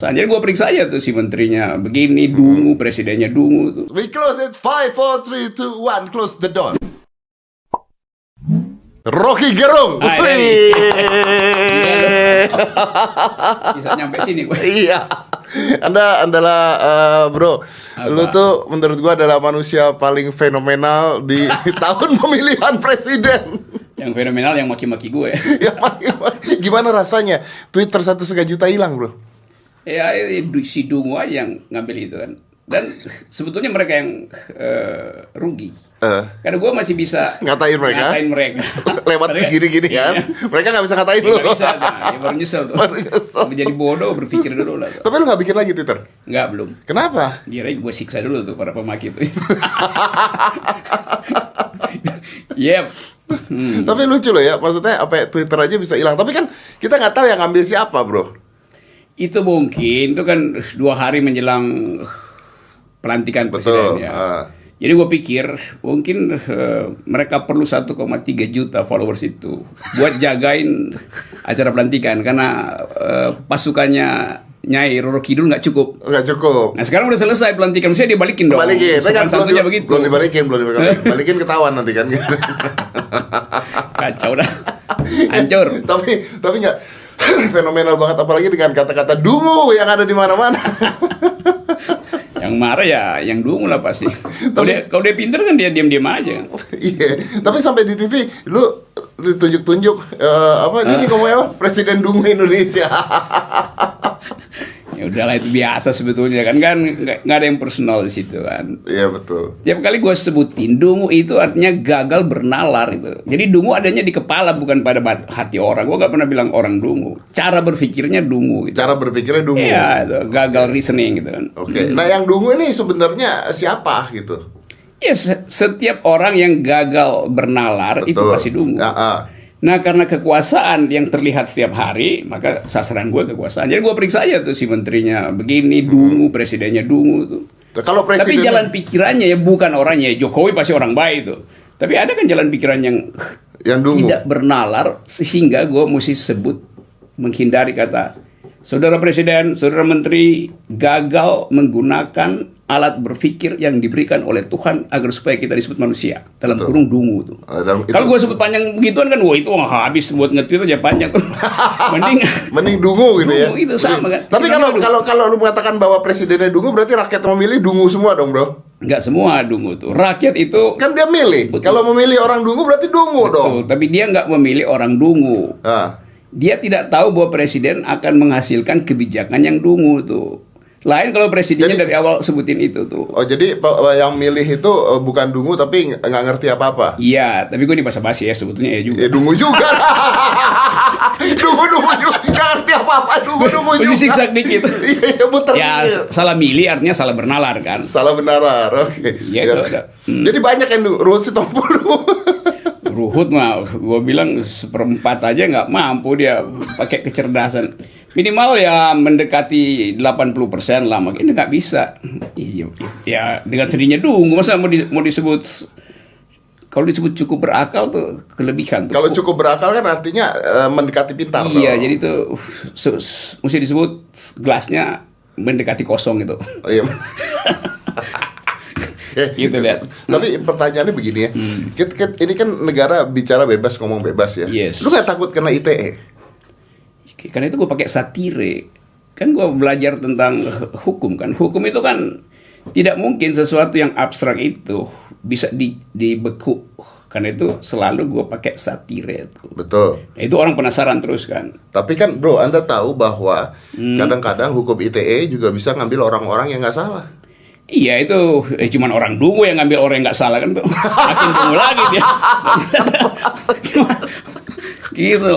Jadi gue periksa aja tuh si menterinya begini, dungu, presidennya dungu tuh. We close it. 5, 4, 3, 2, 1. Close the door. Rocky Gerung. Bisa nyampe sini gue. Iya. Anda adalah bro. Apa? Lu tuh menurut gua adalah manusia paling fenomenal di tahun pemilihan presiden. Yang fenomenal yang maki-maki gue. Gimana rasanya Twitter 1,5 juta hilang, bro? Ya si dungu aja yang ngambil itu kan. Dan sebetulnya mereka yang rugi. Karena gue masih bisa Ngatain mereka. Lewat gini-gini kan. Iya. Mereka gak bisa ngatain lu. Gak bisa, ya baru nyesel tuh. Menjadi bodoh, berpikir dulu lah. Tapi lu gak bikin lagi Twitter? Enggak, belum. Kenapa? Kira gue siksa dulu tuh para pemaki itu. Yep. Tapi lucu loh ya. Maksudnya apa Twitter aja bisa hilang. Tapi kan kita gak tahu yang ngambil siapa, bro. Itu mungkin, itu kan 2 hari menjelang pelantikan presiden ya. Jadi gue pikir mungkin mereka perlu 1,3 juta followers itu buat jagain acara pelantikan karena pasukannya Nyai Roro Kidul nggak cukup. Nah sekarang udah selesai pelantikan, maksudnya dibalikin dong. Sopan santunnya begitu. Belum dibalikin. Balikin ketahuan nanti kan. Kacau dah, hancur. Tapi nggak fenomenal banget, apalagi dengan kata-kata dungu yang ada di mana-mana. Yang marah ya yang dungu lah pasti. Kalau dia pinter kan dia diam-diam aja. Iya. Tapi sampai di TV lu ditunjuk-tunjuk ini kamu ya Presiden Dungu Indonesia. Ya udahlah itu biasa sebetulnya kan nggak ada yang personal di situ kan. Iya betul. Tiap kali gue sebutin dungu itu artinya gagal bernalar itu. Jadi dungu adanya di kepala bukan pada hati orang. Gue gak pernah bilang orang dungu. Cara berpikirnya dungu. Gitu. Cara berpikirnya dungu. Iya itu gagal reasoning gitu kan. Oke. Nah yang dungu ini sebenarnya siapa gitu? Ya setiap orang yang gagal bernalar itu pasti dungu. Nah karena kekuasaan yang terlihat setiap hari, maka sasaran gue kekuasaan. Jadi gue periksa aja tuh si menterinya begini, dungu, presidennya dungu tuh. Kalau Tapi jalan pikirannya ya bukan orangnya. Jokowi pasti orang baik tuh. Tapi ada kan jalan pikiran yang dungu. Tidak bernalar sehingga gue mesti sebut menghindari kata saudara presiden, saudara menteri gagal menggunakan alat berpikir yang diberikan oleh Tuhan agar supaya kita disebut manusia dalam kurung dungu tuh. Kalau gue sebut panjang begituan kan, wah itu habis buat nge-tweet aja panjang tuh. mending dungu gitu ya. Dungu itu sama kan. Tapi kalau lu mengatakan bahwa presidennya dungu, berarti rakyat memilih dungu semua dong, bro? Enggak semua dungu tuh. Rakyat itu kan dia milih. Kalau memilih orang dungu berarti dungu dong. Tapi dia nggak memilih orang dungu. Dia tidak tahu bahwa presiden akan menghasilkan kebijakan yang dungu tuh. Lain kalau presidennya dari awal sebutin itu tuh. Oh jadi yang milih itu bukan dungu tapi nggak ngerti apa-apa. Iya, tapi gue di basa-basi ya sebetulnya ya juga. Ya dungu juga. dungu juga nggak ngerti apa-apa. Dungu juga. Mesti siksa dikit. Iya betul. Ya salah milih artinya salah bernalar kan. Salah bernalar. Oke. Iya. Jadi banyak yang Ruhut Sitompul. Ruhut mah gue bilang 1/4 aja nggak mampu dia pakai kecerdasan. Minimal ya mendekati 80% lah, makanya nggak bisa. Ya dengan sendirinya dungu, masa mau disebut, kalau disebut cukup berakal tuh kelebihan tuh. Kalau cukup berakal kan artinya mendekati pintar. Iya, jadi tuh mesti disebut gelasnya mendekati kosong gitu. Oh, iya. Gitu lihat. Tapi pertanyaannya begini ya. Ini kan negara bicara bebas, ngomong bebas ya. Yes. Lu nggak takut kena ITE? Karena itu gue pakai satire. Kan gue belajar tentang hukum kan. Hukum itu kan tidak mungkin sesuatu yang abstrak itu bisa dibeku. Karena itu selalu gue pakai satire itu. Betul. Itu orang penasaran terus kan. Tapi kan bro, Anda tahu bahwa kadang-kadang hukum ITE juga bisa ngambil orang-orang yang nggak salah. Iya itu cuman orang dungu yang ngambil orang yang nggak salah kan tuh. Makin dungu lagi dia. Gitu.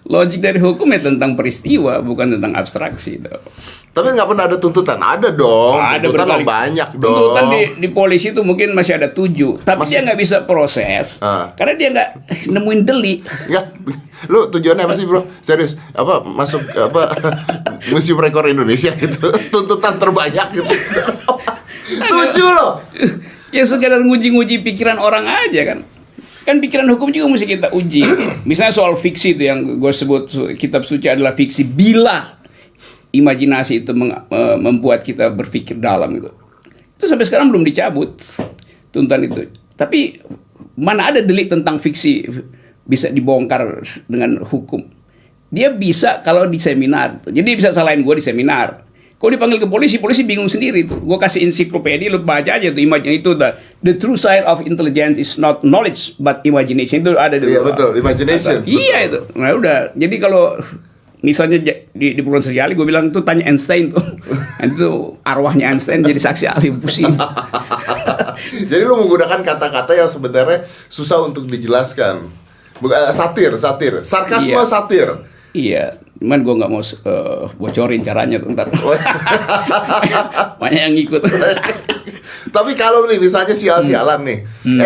Logik dari hukum ya tentang peristiwa, bukan tentang abstraksi. Tapi nggak pernah ada tuntutan? Ada dong. Ada tuntutan banyak dong. Tuntutan di polisi itu mungkin masih ada 7, tapi dia nggak bisa proses karena dia nggak nemuin delik. Ya, lu tujuannya apa sih bro? Serius? Apa masuk Museum Rekor Indonesia gitu? Tuntutan terbanyak gitu. 7 loh. Ya sekedar nguji-nguji pikiran orang aja kan. Kan pikiran hukum juga mesti kita uji. Misalnya soal fiksi itu yang gue sebut kitab suci adalah fiksi bila imajinasi itu membuat kita berpikir dalam gitu. Itu sampai sekarang belum dicabut tuntutan itu. Tapi mana ada delik tentang fiksi bisa dibongkar dengan hukum. Dia bisa kalau di seminar. Jadi bisa salahin gue di seminar. Kalau dipanggil ke polisi, polisi bingung sendiri tuh. Gue kasih ensiklopedia, lu baca aja tuh imajinasi itu. The true side of intelligence is not knowledge but imagination. Itu ada dulu. Iya betul, imagination. Iya itu. Nah udah. Jadi kalau misalnya di perguruan sosial, gue bilang tuh tanya Einstein tuh. Itu arwahnya Einstein jadi saksi ahli, pusing. Jadi lu menggunakan kata-kata yang sebenarnya susah untuk dijelaskan. Satir, sarkasme Iya. satir. Iya, cuman gue nggak mau bocorin caranya tuh ntar. Banyak yang ngikut. Tapi kalau nih misalnya sial-sialan nih,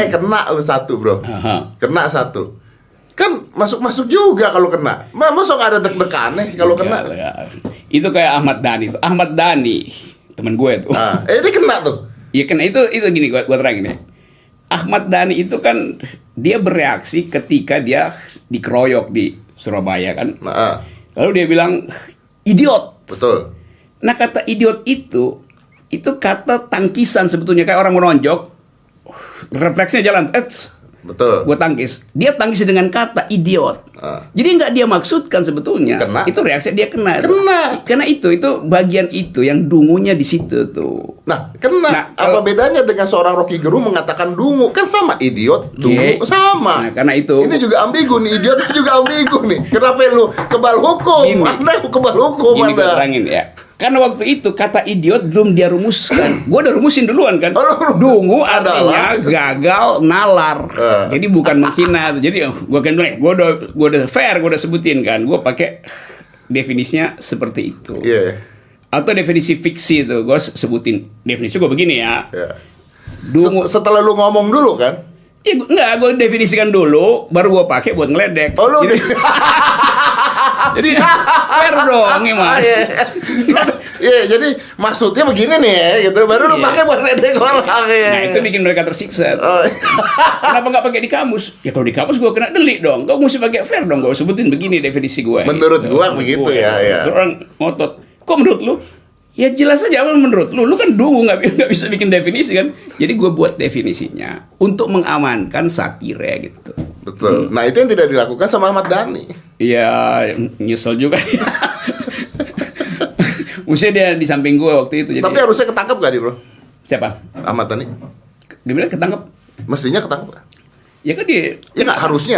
kena lu satu bro, kena satu, kan masuk juga kalau kena. Masa nggak ada deg-degan nih kalau kena? Itu kayak Ahmad Dhani tuh. Ahmad Dhani teman gue tuh. Ini kena tuh. Iya kena itu gini gue terangin ya. Ahmad Dhani itu kan dia bereaksi ketika dia dikeroyok di Surabaya kan. Lalu dia bilang idiot. Betul. Nah kata idiot itu kata tangkisan sebetulnya, kayak orang menonjok, refleksnya jalan, betul. gue tangkis. Dia tangkis dengan kata idiot. Jadi nggak dia maksudkan sebetulnya. Kena. Itu reaksi dia kena. Kena. Karena itu bagian itu yang dungunya di situ tuh. Nah, kena. Nah, apa bedanya dengan seorang Rocky Gerung mengatakan dungu? Kan sama, idiot, dungu, sama. Nah, karena itu. Ini juga ambigu nih, idiot juga ambigu nih. Kenapa lu kebal hukum? Anda kebal hukum Ini gue Anda. terangin ya. Karena waktu itu kata idiot belum dia rumuskan. Gue udah rumusin duluan kan. Dungu artinya gagal nalar. Jadi bukan menghina. Jadi gue kan bilang, gue udah fair, gue udah sebutin kan. Gue pakai definisinya seperti itu. Iya. Atau definisi fiksi itu gue sebutin. Definisi gue begini ya. Dungu. Setelah lu ngomong dulu kan? Ya, enggak, gue definisikan dulu, baru gue pakai buat ngeledek. Oh, lu jadi fair dong, gimana? Iya, jadi maksudnya begini nih ya, gitu. Baru lu pakai buat ngeledek orang ya. Nah, itu bikin mereka tersiksa. Kenapa nggak pakai di kamus? Ya kalau di kamus gue kena delik dong. Kau mesti pakai fair dong. Gue sebutin begini definisi gue. Menurut gue begitu ya. Orang ngotot. Kok menurut lu? Ya jelas aja apa menurut lu kan dungu, nggak bisa bikin definisi kan. Jadi gue buat definisinya untuk mengamankan satire gitu. Betul. Nah itu yang tidak dilakukan sama Ahmad Dhani. Iya, nyesel juga. Maksudnya dia di samping gue waktu itu. Jadi, tapi harusnya ketangkep gak dia bro? Siapa? Ahmad Dhani. Gimana ketangkep? Mestinya ketangkep gak? Ya kan dia. Ya nggak harusnya.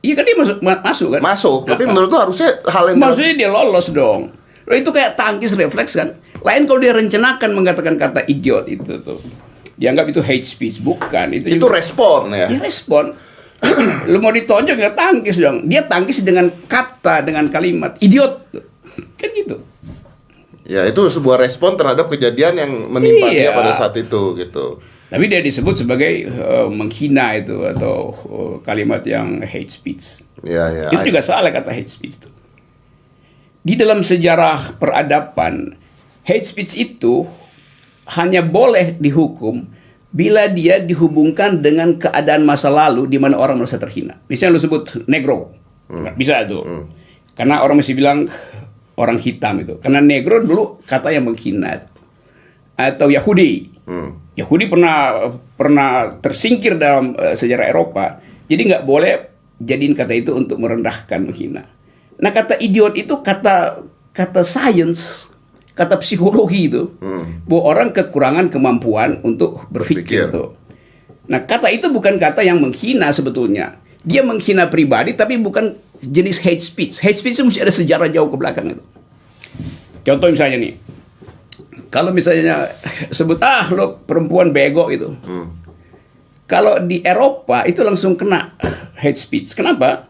Iya kan dia masuk kan? Masuk. Tapi menurut lu harusnya hal yang. Maksudnya dia lolos dong. Loh, itu kayak tangkis refleks kan. Lain kalau dia rencanakan mengatakan kata idiot itu tuh. Dianggap itu hate speech, bukan. Itu juga, respon ya. Dia respon. Lu mau ditonjok ya tangkis dong. Dia tangkis dengan kata, dengan kalimat idiot. Kan gitu. Ya itu sebuah respon terhadap kejadian yang menimpa dia pada saat itu gitu. Tapi dia disebut sebagai menghina itu atau kalimat yang hate speech. Ya. Itu juga salah kata hate speech itu. Di dalam sejarah peradaban, hate speech itu hanya boleh dihukum bila dia dihubungkan dengan keadaan masa lalu di mana orang merasa terhina. Misalnya lu sebut negro, nggak bisa itu. Karena orang mesti bilang orang hitam itu. Karena negro dulu kata yang menghina. Atau Yahudi. Yahudi pernah tersingkir dalam sejarah Eropa. Jadi nggak boleh jadiin kata itu untuk merendahkan, menghina. Nah kata idiot itu kata sains, kata psikologi itu, bahwa orang kekurangan kemampuan untuk berpikir tuh. Nah kata itu bukan kata yang menghina sebetulnya. Dia menghina pribadi tapi bukan jenis hate speech. Hate speech itu mesti ada sejarah jauh ke belakang itu. Contoh misalnya nih, kalau misalnya sebut lo perempuan bego itu, kalau di Eropa itu langsung kena hate speech. Kenapa?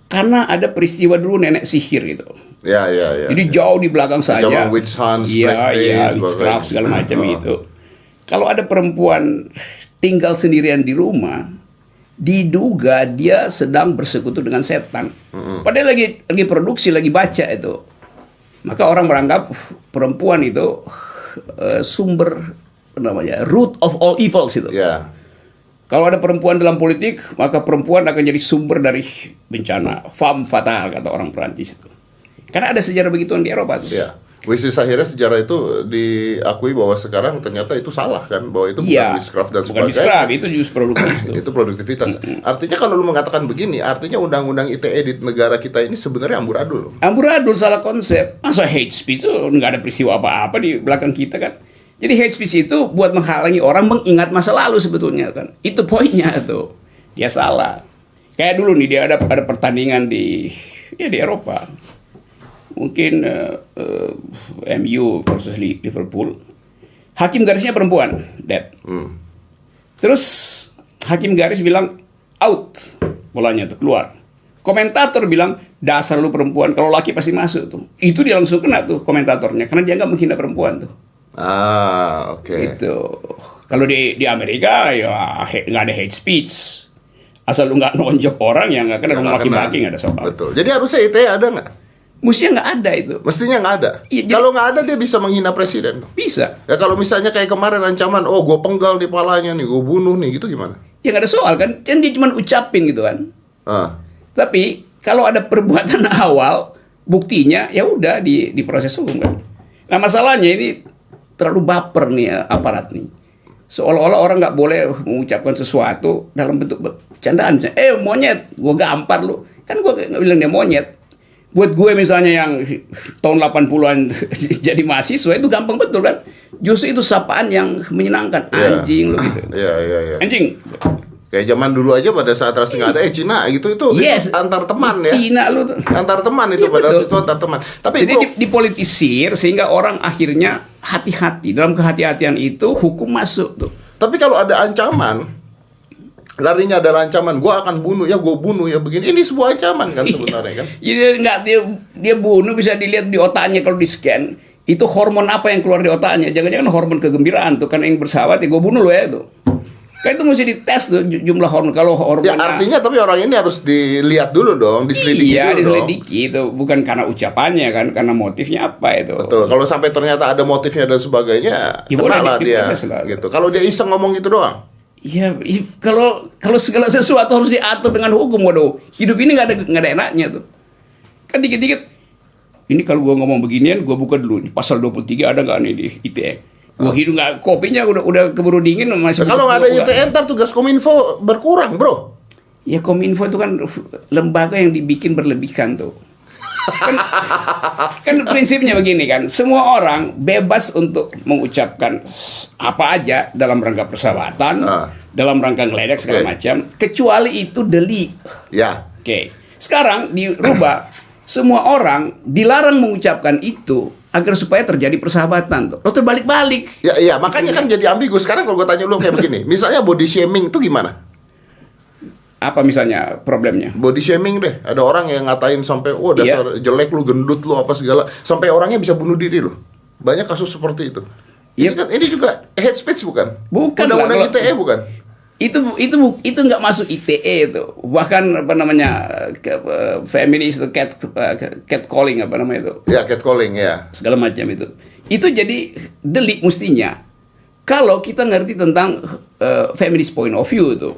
Karena ada peristiwa dulu nenek sihir gitu. Ya. Jadi jauh di belakang saja. Zaman witch hunts, witchcraft segala macam itu. Kalau ada perempuan tinggal sendirian di rumah, diduga dia sedang bersekutu dengan setan. Padahal lagi produksi, lagi baca itu. Maka orang menganggap perempuan itu sumber root of all evils itu. Ya. Kalau ada perempuan dalam politik, maka perempuan akan jadi sumber dari bencana. Femme fatale, kata orang Perancis itu. Karena ada sejarah begituan di Eropa tuh. Ya. Akhirnya sejarah itu diakui bahwa sekarang ternyata itu salah kan, bahwa itu bukan witchcraft dan sebagainya. Bukan witchcraft, itu justru produktivitas. Itu produktivitas. Artinya kalau lu mengatakan begini, artinya undang-undang ITE di negara kita ini sebenarnya amburadul. Amburadul, salah konsep. Masa hate speech itu nggak ada peristiwa apa-apa di belakang kita kan. Jadi hate speech itu buat menghalangi orang mengingat masa lalu sebetulnya kan. Itu poinnya tuh. Dia salah. Kayak dulu nih dia ada pertandingan di Eropa. Mungkin MU versus Liverpool. Hakim garisnya perempuan, Dad. Terus hakim garis bilang out, bolanya tuh keluar. Komentator bilang dasar lu perempuan, kalau laki pasti masuk tuh. Itu dia langsung kena tuh komentatornya karena dia nggak menghina perempuan tuh. Oke. Itu kalau di Amerika ya nggak ada hate speech. Asal lu nggak nonjok orang ya nggak kena, maki-maki nggak ada soal. Betul. Jadi harusnya ITE ada nggak? Mestinya nggak ada itu. Mestinya nggak ada. Iya, kalau nggak ada dia bisa menghina presiden. Bisa. Ya kalau misalnya kayak kemarin ancaman, oh gue penggal di palanya nih, gue bunuh nih, gitu gimana? Ya nggak ada soal kan dia cuma ucapin gitu kan. Tapi kalau ada perbuatan awal, buktinya ya udah di proses hukum kan. Nah masalahnya ini terlalu baper nih aparat nih. Seolah-olah orang nggak boleh mengucapkan sesuatu dalam bentuk bercandaan. Monyet, gue gampar lu. Kan gue nggak bilang dia monyet. Buat gue misalnya yang tahun 80-an jadi mahasiswa itu gampang betul kan. Justru itu sapaan yang menyenangkan. Anjing lo gitu. Iya. Anjing. Kayak zaman dulu aja pada saat Rasi nggak ada, Cina gitu itu antar teman ya. Cina lu tuh. Antar teman itu pada saat itu antar teman. Tapi jadi dipolitisir sehingga orang akhirnya hati-hati. Dalam kehati-hatian itu hukum masuk tuh. Tapi kalau ada ancaman, larinya adalah ancaman, gue akan bunuh ya, gue bunuh ya begini. Ini sebuah ancaman kan sebenarnya kan? Dia bunuh bisa dilihat di otaknya kalau di scan. Itu hormon apa yang keluar di otaknya? Jangan-jangan hormon kegembiraan tuh kan yang bersahabat ya gue bunuh lo ya itu. Kan itu mesti dites tuh jumlah hormon. Kalau hormon ya artinya tapi orang ini harus dilihat dulu dong, diselidiki dulu. Iya, diselidiki itu bukan karena ucapannya kan, karena motifnya apa itu. Betul. Kalau sampai ternyata ada motifnya dan sebagainya, ya kenalah dia. Gitu. Kalau dia iseng ngomong gitu doang. Iya, kalau segala sesuatu harus diatur dengan hukum, waduh. Hidup ini nggak ada enaknya tuh. Kan dikit-dikit. Ini kalau gue ngomong beginian, gue buka dulu. Pasal 23 ada nggak nih di ITE? Gue hidup nggak, kopinya udah keburu dingin masih. Kalau nggak ada ITE, ntar tugas Kominfo berkurang, bro. Ya Kominfo itu kan lembaga yang dibikin berlebihan tuh. Kan prinsipnya begini kan, semua orang bebas untuk mengucapkan apa aja dalam rangka persahabatan, dalam rangka ngeledek segala macam, kecuali itu delik. Ya. Oke. Sekarang dirubah, semua orang dilarang mengucapkan itu agar supaya terjadi persahabatan tuh. Lo terbalik-balik. Ya, makanya kan jadi ambigu. Sekarang kalau gue tanya lo kayak begini, misalnya body shaming itu gimana? Apa misalnya problemnya? Body shaming deh. Ada orang yang ngatain sampai dasar jelek lu, gendut lu, apa segala, sampai orangnya bisa bunuh diri lu. Banyak kasus seperti itu. Ini juga hate speech bukan? Bukan. Undang-undang ITE bukan? Itu nggak masuk ITE itu. Bahkan apa namanya feminis itu catcalling apa namanya itu? Ya, catcalling ya. Segala macam itu. Itu jadi delik mestinya. Kalau kita ngerti tentang feminist point of view itu.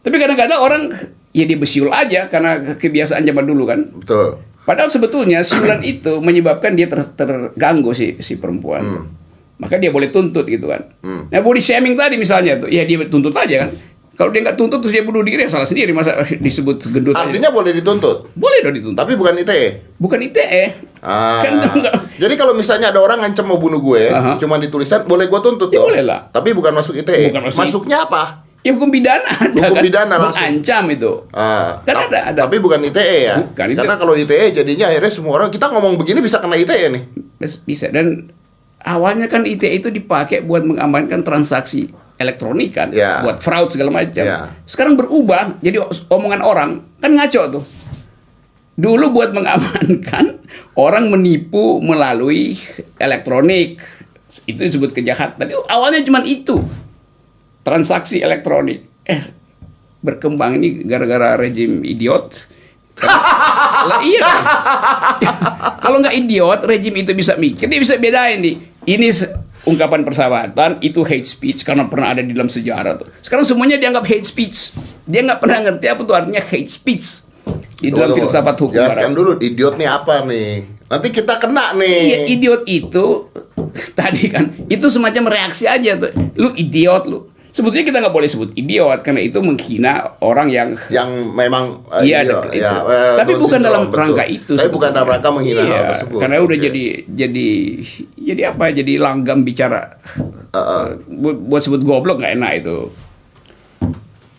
Tapi kadang-kadang orang ya dia bersiul aja karena kebiasaan zaman dulu kan. Betul. Padahal sebetulnya siulan itu menyebabkan dia terganggu si perempuan. Maka dia boleh tuntut gitu kan. Nah body shaming tadi misalnya tuh, ya dia tuntut aja kan. Kalau dia nggak tuntut terus dia bunuh diri, ya salah sendiri, masa disebut gendut. Artinya aja. Boleh dituntut? Boleh dong dituntut. Tapi bukan ITE? Bukan ITE. Kan jadi kalau misalnya ada orang ngancam mau bunuh gue, cuma ditulisan, boleh gue tuntut ya dong? Boleh lah. Tapi bukan masuk ITE? Bukan masuknya apa? Ya hukum pidana ada. Hukum pidana langsung. Mengancam itu. Kan ada. Tapi bukan ITE ya? Bukan. Karena kalau ITE jadinya akhirnya semua orang, kita ngomong begini bisa kena ITE nih? Bisa. Dan awalnya kan ITE itu dipakai buat mengamankan transaksi elektronik kan, buat fraud segala macam. Sekarang berubah jadi omongan orang, kan ngaco tuh. Dulu buat mengamankan orang menipu melalui elektronik, itu disebut kejahatan. Awalnya cuma itu, transaksi elektronik. Berkembang ini gara-gara rejim idiot. Lah iya. Kalau nggak idiot, rejim itu bisa mikir, dia bisa bedain nih. Ini ungkapan persahabatan, itu hate speech karena pernah ada di dalam sejarah tuh. Sekarang semuanya dianggap hate speech. Dia nggak pernah ngerti apa tuh artinya hate speech di dalam filsafat hukum. Jelaskan dulu, idiot nih apa nih? Nanti kita kena nih. Iya, idiot itu tadi kan, itu semacam reaksi aja tuh. Lu idiot lu. Sebetulnya kita nggak boleh sebut idiot karena itu menghina orang yang memang iya, tapi bukan dalam rangka itu. Tapi bukan dalam rangka menghina hal tersebut. Karena udah jadi apa? Jadi langgam bicara. Buat sebut goblok nggak enak itu.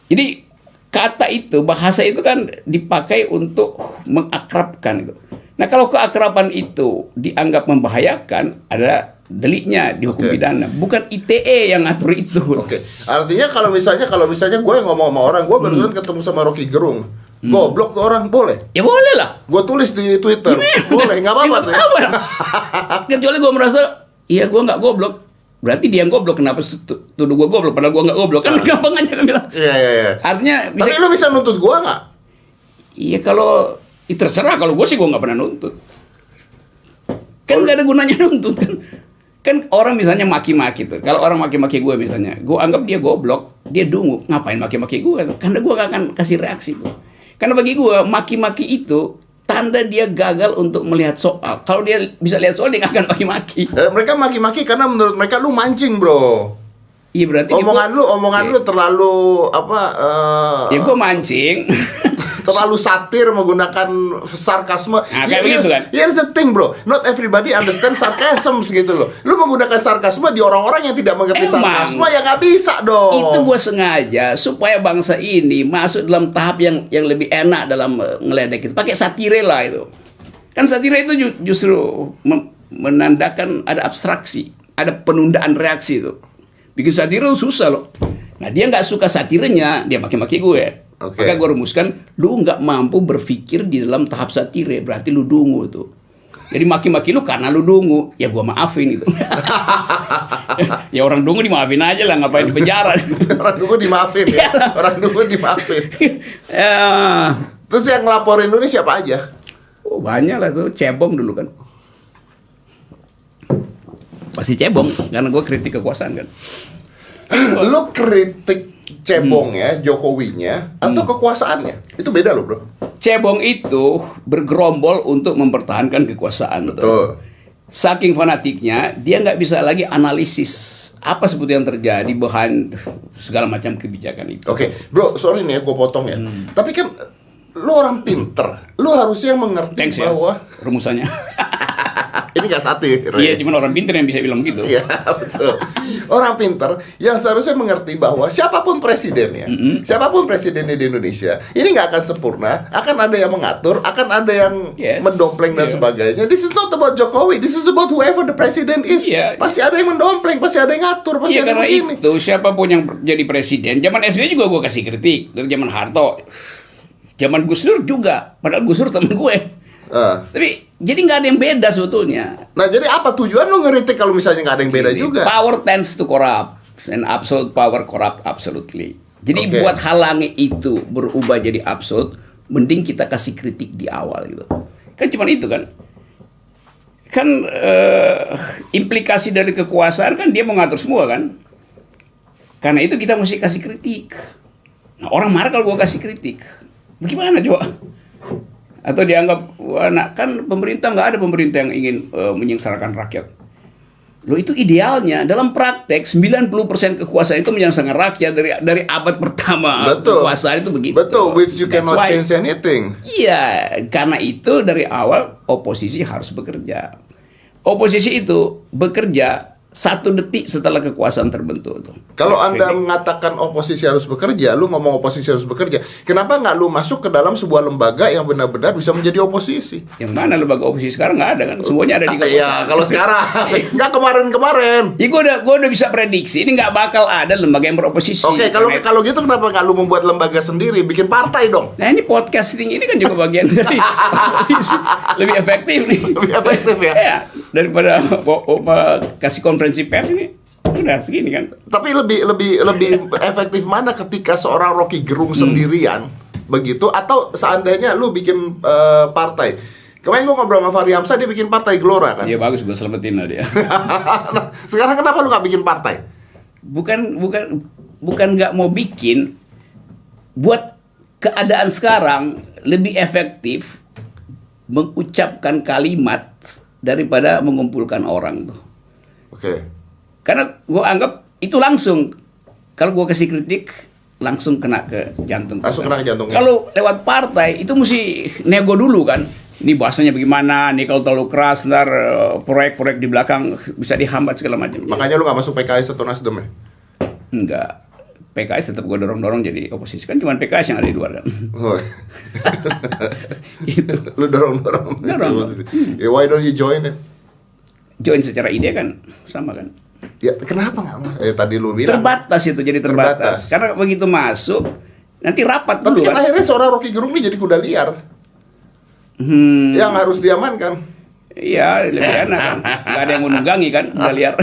Jadi kata itu, bahasa itu kan dipakai untuk mengakrabkan itu. Nah, kalau keakraban itu dianggap membahayakan, ada deliknya di hukum pidana, bukan ITE yang ngatur itu. Oke. Artinya kalau misalnya gue ngomong sama orang, gue barusan ketemu sama Rocky Gerung, goblok tuh orang, boleh? Ya boleh lah. Gue tulis di Twitter, boleh, nggak apa-apa tuh. Kecuali gue merasa, iya gue nggak goblok. Berarti dia yang goblok, kenapa tuduh gue goblok padahal gue nggak goblok, kan gampang aja kan bilang. Iya. Artinya tapi lu bisa nuntut gue nggak? Iya, kalau terserah, kalau gue sih gue nggak pernah nuntut. Kan nggak ada gunanya nuntut kan. Kan orang misalnya maki-maki tuh. Kalau orang maki-maki gue misalnya, gue anggap dia goblok, dia dungu, ngapain maki-maki gue tuh? Karena gue gak akan kasih reaksi tuh. Karena bagi gue maki-maki itu tanda dia gagal untuk melihat soal. Kalau dia bisa lihat soal, dia gak akan maki-maki. Mereka maki-maki karena menurut mereka lu mancing, bro. Iya, berarti omongan lu terlalu apa? Ya gue mancing. Terlalu satir, menggunakan sarkasme. Nah, kayak begitu kan? Here's the thing, bro. Not everybody understand sarcasm gitu loh. Lu menggunakan sarkasme di orang-orang yang tidak mengerti sarkasme, ya nggak bisa dong. Itu gue sengaja supaya bangsa ini masuk dalam tahap yang lebih enak dalam ngeledek itu. Pakai satire lah itu. Kan satire itu justru menandakan ada abstraksi, ada penundaan reaksi itu. Bikin satire susah loh. Nah, dia nggak suka satirenya, dia maki-maki gue. Maka gue rumuskan, lu nggak mampu berpikir di dalam tahap satire, berarti lu dungu tuh. Jadi maki-maki lu karena lu dungu, ya gue maafin itu. Ya orang dungu dimaafin aja lah, ngapain di penjara. Orang dungu dimaafin ya. Orang dungu dimaafin. Terus yang ngelaporin lu ini siapa aja? Oh, banyak lah tuh, cebong dulu kan. Pasti cebong, karena gue kritik kekuasaan kan. Lu kritik cebongnya, Jokowinya, atau kekuasaannya? Itu beda loh, bro. Cebong itu bergerombol untuk mempertahankan kekuasaan. Betul. Saking fanatiknya, dia nggak bisa lagi analisis apa sebetulnya yang terjadi behind segala macam kebijakan itu. Oke, bro, sorry nih ya, gue potong ya. Tapi kan lu orang pinter, lu harusnya mengerti bahwa rumusannya. Ini gak satir. Iya, cuma orang pinter yang bisa bilang gitu. Iya, betul. Orang pinter yang seharusnya mengerti bahwa siapapun presidennya, siapapun presidennya di Indonesia, ini gak akan sempurna, akan ada yang mengatur, akan ada yang mendompleng dan sebagainya. This is not about Jokowi, this is about whoever the president is. Pasti ada yang mendompleng, pasti ada yang ngatur, pasti ada yang begini. Itu siapapun yang jadi presiden, zaman SBY juga gue kasih kritik, dari zaman Harto, zaman Gus Dur juga, padahal Gus Dur temen gue. Tapi jadi nggak ada yang beda sebetulnya. Nah, jadi apa tujuan lo ngeritik kalau misalnya nggak ada yang beda juga? Power tends to corrupt, and absolute power corrupt absolutely. Jadi buat halangi itu berubah jadi absolute, mending kita kasih kritik di awal gitu. Kan cuma itu kan. Kan implikasi dari kekuasaan kan dia mau ngatur semua kan. Karena itu kita mesti kasih kritik. Nah, orang marah kalau gua kasih kritik. Bagaimana coba? Atau dianggap, wah, nah, kan pemerintah, nggak ada pemerintah yang ingin menyengsarakan rakyat. Loh, itu idealnya. Dalam praktek 90% kekuasaan itu menyengsarakan rakyat dari abad pertama. Betul. Kekuasaan itu begitu. Betul, which you cannot change anything. Iya, karena itu dari awal oposisi harus bekerja. Oposisi itu bekerja 1 detik setelah kekuasaan terbentuk tuh. Kalau Anda mengatakan oposisi harus bekerja, lu ngomong oposisi harus bekerja, kenapa nggak lu masuk ke dalam sebuah lembaga yang benar-benar bisa menjadi oposisi? Yang mana lembaga oposisi sekarang nggak ada kan? Semuanya ada di kekuasaan. Iya, kalau sekarang nggak kemarin-kemarin. Ya gue udah bisa prediksi ini nggak bakal ada lembaga yang beroposisi. Oke, kalau gitu kenapa nggak lu membuat lembaga sendiri, bikin partai dong? Nah, ini podcasting ini kan juga bagian dari oposisi. Lebih efektif nih. Lebih efektif ya? Ya, daripada kasih konferensi pers ini udah segini kan. Tapi lebih efektif mana ketika seorang Rocky Gerung sendirian begitu, atau seandainya lu bikin partai? Kemarin gue ngobrol sama Fahri Hamzah, dia bikin partai Gelora kan? Iya, bagus, gue selamatin lah dia. Nah, sekarang kenapa lu nggak bikin partai? Bukan nggak mau bikin. Buat keadaan sekarang lebih efektif mengucapkan kalimat daripada mengumpulkan orang tuh. Oke. Karena gue anggap itu langsung, kalau gue kasih kritik langsung kena ke jantung. Langsung kena ke jantungnya. Kalau lewat partai itu mesti nego dulu kan. Ini bahasanya bagaimana, nih kalau terlalu keras, ntar proyek-proyek di belakang bisa dihambat segala macam. Makanya lu gak masuk PKS atau Nasdem ya? Enggak. PKS tetap gue dorong-dorong jadi oposisi. Kan cuma PKS yang ada di luar kan. Oh. Gitu. Lu dorong-dorong. Why don't you join it? Join secara ide kan sama kan. Ya kenapa nggak mau? Tadi lu bilang terbatas itu, jadi terbatas. Karena begitu masuk nanti rapat tapi dulu kan. Akhirnya seorang Rocky Gerung ini jadi kuda liar. Yang harus diamankan. Iya, lebih enak kan. Gak ada yang menunggangi kan, kuda liar.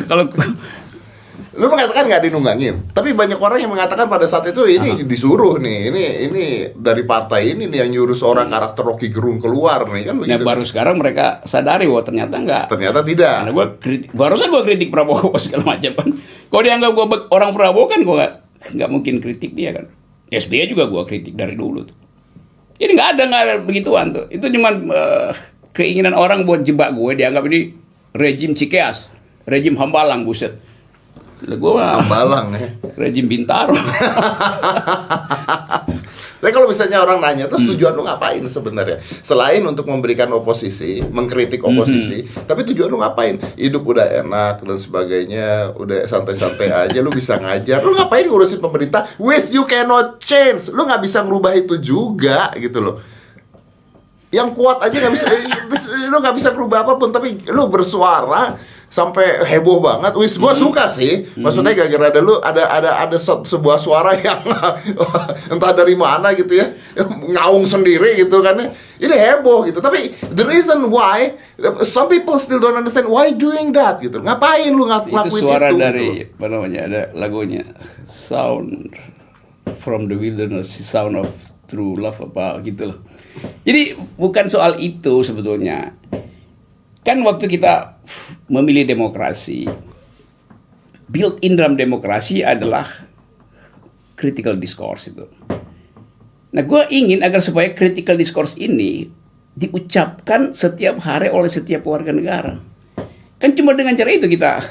Kalau lu mengatakan nggak dinunggangin, tapi banyak orang yang mengatakan pada saat itu ini disuruh nih, ini dari partai ini nih yang nyuruh seorang karakter Rocky Gerung keluar nih kan begitu. Nah, baru sekarang mereka sadari bahwa ternyata enggak. Ternyata tidak. Karena barusan gue kritik Prabowo segala macam kan. Kalau dianggap gue orang Prabowo kan gue nggak mungkin kritik dia kan. SBY juga gue kritik dari dulu tuh. Jadi nggak ada begituan tuh. Itu cuma keinginan orang buat jebak gue, dianggap ini rejim Cikeas, rejim Hambalang, buset. Gue Hambalang ya. Rejim Bintaro. Tapi kalau misalnya orang nanya, terus tujuan lu ngapain sebenarnya? Selain untuk memberikan oposisi, mengkritik oposisi, tapi tujuan lu ngapain? Hidup udah enak dan sebagainya, udah santai-santai aja, lu bisa ngajar. Lu ngapain ngurusin pemerintah? With you cannot change. Lu nggak bisa ngerubah itu juga gitu loh. Yang kuat aja nggak bisa, lu nggak bisa berubah apapun, tapi lu bersuara sampai heboh banget. Wis, gua suka sih. Maksudnya gara-gara ada sebuah suara yang entah dari mana gitu ya, ngaung sendiri gitu kan. Ini heboh gitu. Tapi the reason why some people still don't understand why doing that gitu. Ngapain lu ngelakuin itu? Itu suara gitu. dari apa namanya? Ada lagunya Sound from the Wilderness, Sound of True Love apa gitu loh. Jadi bukan soal itu sebetulnya. Kan waktu kita memilih demokrasi, built-in dalam demokrasi adalah critical discourse itu. Nah, gue ingin agar supaya critical discourse ini diucapkan setiap hari oleh setiap warga negara. Kan cuma dengan cara itu kita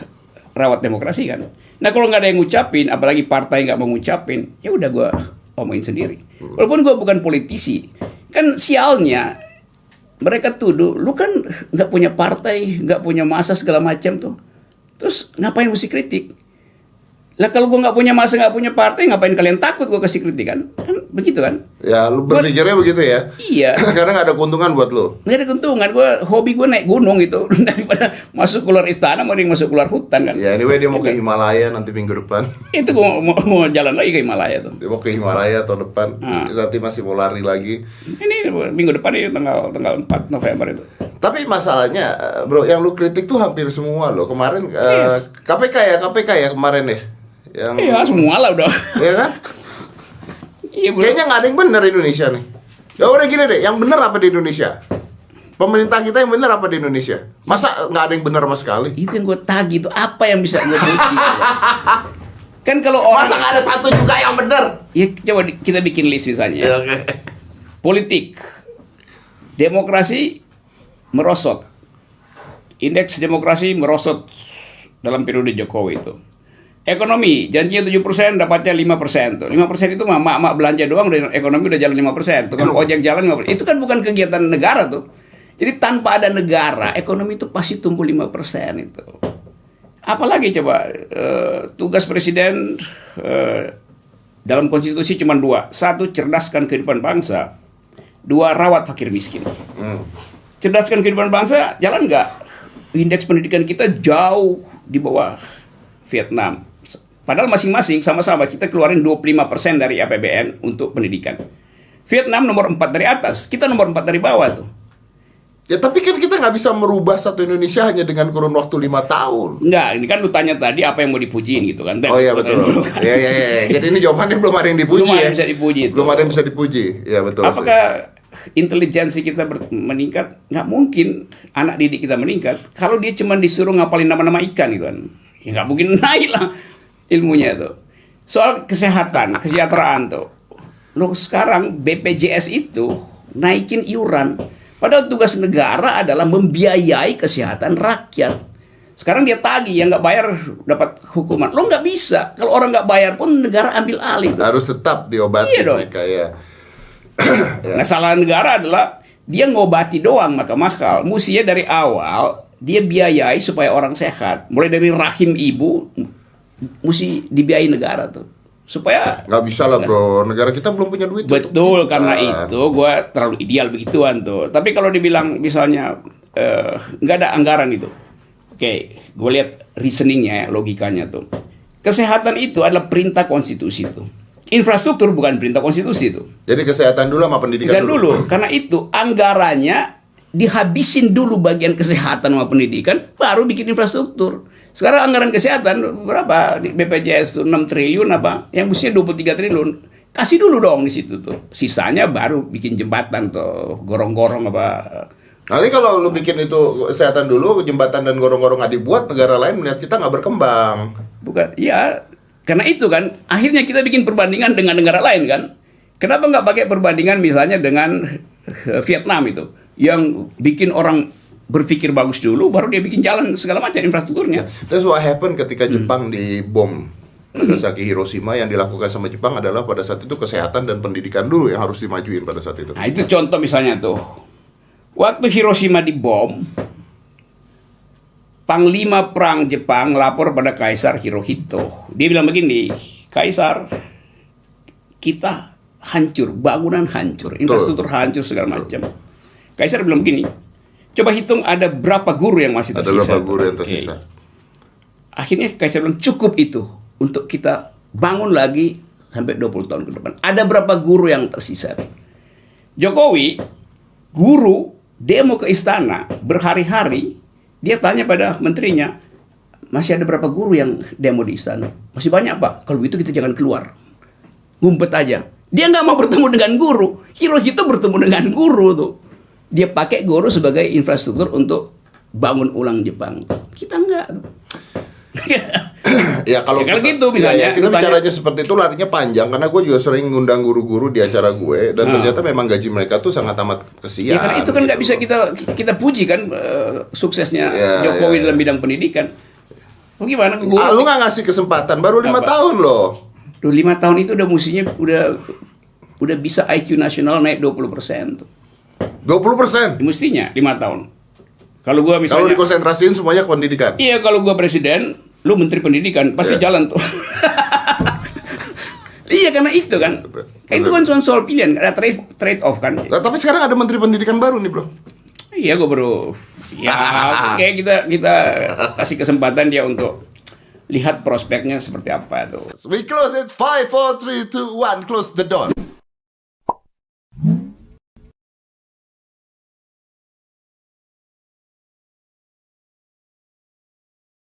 rawat demokrasi kan. Nah, kalau nggak ada yang ngucapin, apalagi partai nggak mau ngucapin, ya udah gue omongin sendiri. Walaupun gue bukan politisi, kan sialnya mereka tuduh, lu kan nggak punya partai, nggak punya massa segala macam tuh. Terus ngapain mesti kritik? Lah kalau gue nggak punya massa, nggak punya partai, ngapain kalian takut gue kasih kritik kan? Kan begitu kan? Ya, lu berpikirnya begitu ya? Iya. Karena nggak ada keuntungan buat lu. Nggak ada keuntungan. Hobi gue naik gunung itu daripada masuk keluar istana, mending masuk keluar hutan kan? Ya, anyway dia mau ke Himalaya nanti minggu depan. Itu gue mau jalan lagi ke Himalaya tuh. Dia mau ke Himalaya tahun depan. Nanti masih mau lari lagi. Ini minggu depan ini tanggal 4 November itu. Tapi masalahnya, bro, yang lu kritik tuh hampir semua loh. Kemarin KPK ya kemarin ya. Iya, semua lah udah. Iya kan? Iya, kayaknya nggak ada yang benar Indonesia nih. Ya udah gini deh, yang benar apa di Indonesia? Pemerintah kita yang benar apa di Indonesia? Masa nggak ada yang benar sama sekali? Itu yang gue tagih, itu apa yang bisa gue puji? Kan kalau orang masa nggak ada satu juga yang benar? Ya coba kita bikin list misalnya. Ya, okay. Politik, demokrasi merosot, indeks demokrasi merosot dalam periode Jokowi itu. Ekonomi, janjinya 7%, dapatnya 5%. 5% itu mak-mak belanja doang, ekonomi udah jalan 5%. Tukang ojek jalan 5%. Itu kan bukan kegiatan negara tuh. Jadi tanpa ada negara, ekonomi itu pasti tumbuh 5% itu. Apalagi coba, tugas presiden dalam konstitusi cuma 2. 1, cerdaskan kehidupan bangsa. 2, rawat fakir miskin. Cerdaskan kehidupan bangsa, jalan nggak? Indeks pendidikan kita jauh di bawah Vietnam. Padahal masing-masing sama-sama kita keluarin 25% dari APBN untuk pendidikan. Vietnam nomor 4 dari atas, kita nomor 4 dari bawah tuh. Ya tapi kan kita nggak bisa merubah satu Indonesia hanya dengan kurun waktu 5 tahun. Enggak, ini kan lu tanya tadi apa yang mau dipujiin gitu kan. Oh iya betul. Iya. Jadi ini jawabannya belum ada yang dipuji. Belum ada yang bisa dipuji. Belum ada yang bisa dipuji. Ya betul. Apakah intelijensi kita meningkat? Nggak mungkin anak didik kita meningkat kalau dia cuma disuruh ngapalin nama-nama ikan gitu kan. Ya nggak mungkin naik lah ilmunya itu. Soal kesehatan, kesejahteraan tuh. Loh sekarang BPJS itu naikin iuran. Padahal tugas negara adalah membiayai kesehatan rakyat. Sekarang dia tagih, yang nggak bayar dapat hukuman. Lo nggak bisa. Kalau orang nggak bayar pun negara ambil alih. Harus tetap diobati mereka ya. Nah, salah negara adalah dia ngobati doang maka mahal. Mestinya dari awal dia biayai supaya orang sehat. Mulai dari rahim ibu mesti dibiayai negara tuh. Supaya nggak bisa lah bro, negara kita belum punya duit. Betul, karena itu gue terlalu ideal begituan tuh. Tapi kalau dibilang misalnya nggak ada anggaran itu, oke, gue lihat reasoningnya, logikanya tuh. Kesehatan itu adalah perintah konstitusi tuh. Infrastruktur bukan perintah konstitusi tuh. Jadi kesehatan dulu sama pendidikan dulu. Karena itu anggarannya dihabisin dulu bagian kesehatan sama pendidikan, baru bikin infrastruktur. Sekarang anggaran kesehatan berapa di BPJS tuh 6 triliun apa? Yang mestinya 23 triliun. Kasih dulu dong di situ tuh. Sisanya baru bikin jembatan tuh, gorong-gorong apa. Nanti kalau lu bikin itu kesehatan dulu, jembatan dan gorong-gorong nggak dibuat, negara lain melihat kita nggak berkembang. Bukan, ya karena itu kan akhirnya kita bikin perbandingan dengan negara lain kan. Kenapa nggak pakai perbandingan misalnya dengan Vietnam itu, yang bikin orang berpikir bagus dulu, baru dia bikin jalan segala macam infrastrukturnya. That's what happened ketika Jepang dibom Nagasaki, Hiroshima. Yang dilakukan sama Jepang adalah pada saat itu kesehatan dan pendidikan dulu yang harus dimajuin pada saat itu. Nah itu contoh misalnya tuh, waktu Hiroshima dibom, Panglima Perang Jepang lapor pada Kaisar Hirohito. Dia bilang begini, Kaisar, kita hancur, bangunan hancur, infrastruktur hancur segala macam. Kaisar bilang begini, coba hitung ada berapa guru yang masih tersisa. Ada berapa guru yang tersisa. Akhirnya Kaisar bilang cukup itu untuk kita bangun lagi sampai 20 tahun ke depan. Ada berapa guru yang tersisa. Jokowi, guru demo ke istana berhari-hari, dia tanya pada menterinya, masih ada berapa guru yang demo di istana? Masih banyak Pak, kalau begitu kita jangan keluar. Ngumpet aja. Dia nggak mau bertemu dengan guru. Hirohito bertemu dengan guru tuh. Dia pakai guru sebagai infrastruktur untuk bangun ulang Jepang. Kita enggak. Ya kalau gitu misalnya. Ya, kita bicaranya seperti itu larinya panjang, karena gue juga sering ngundang guru-guru di acara gue, dan ternyata memang gaji mereka tuh sangat amat kesian. Ya karena itu kan nggak bisa kita puji kan suksesnya Jokowi dalam bidang pendidikan. Bagaimana? Lu nggak ngasih kesempatan, baru 5 tahun loh. 5 tahun itu udah mestinya udah bisa IQ nasional naik 20% tuh. 20%? Mestinya 5 tahun. Kalau gua misalnya, kalau dikonsentrasiin semuanya ke pendidikan. Iya, kalau gua presiden, lu menteri pendidikan pasti jalan tuh. Iya, karena itu kan. Itu kan soal pilihan, ada trade off kan. Nah, tapi sekarang ada menteri pendidikan baru nih, Bro. Iya, gua baru. Ya, kayak kita kasih kesempatan dia untuk lihat prospeknya seperti apa tuh. We close it 5 4 3 2 1, close the door.